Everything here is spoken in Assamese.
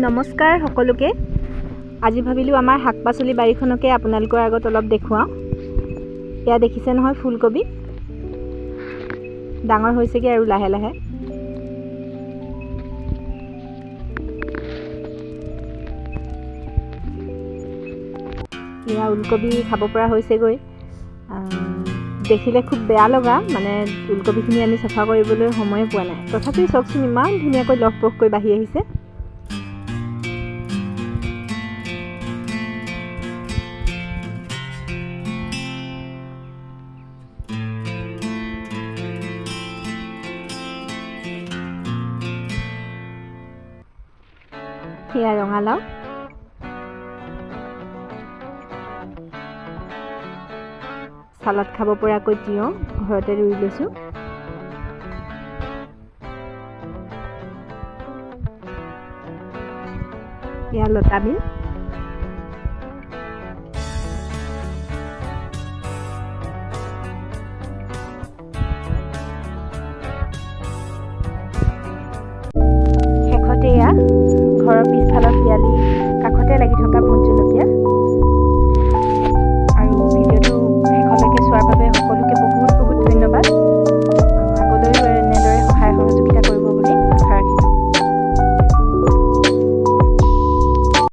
নমস্কাৰ সকলোকে। আজি ভাবিলোঁ আমাৰ শাক পাচলি বাৰীখনকে আপোনালোকৰ আগত অলপ দেখুৱাওঁ। এয়া দেখিছে নহয় ফুলকবি, ডাঙৰ হৈছেগৈ আৰু লাহে লাহে। এয়া ওলকবি খাব পৰা হৈছেগৈ। দেখিলে খুব বেয়া লগা, মানে ওলকবিখিনি আমি চাফা কৰিবলৈ সময়ে পোৱা নাই। তথাপিও চাওকচোন ইমান ধুনীয়াকৈ লহপহকৈ বাঢ়ি আহিছে। সেয়া ৰঙালাও, চালাড খাব পৰাকৈ তিয়ঁহ ঘৰতে ৰুই লৈছোঁ। এয়া লতা বিন।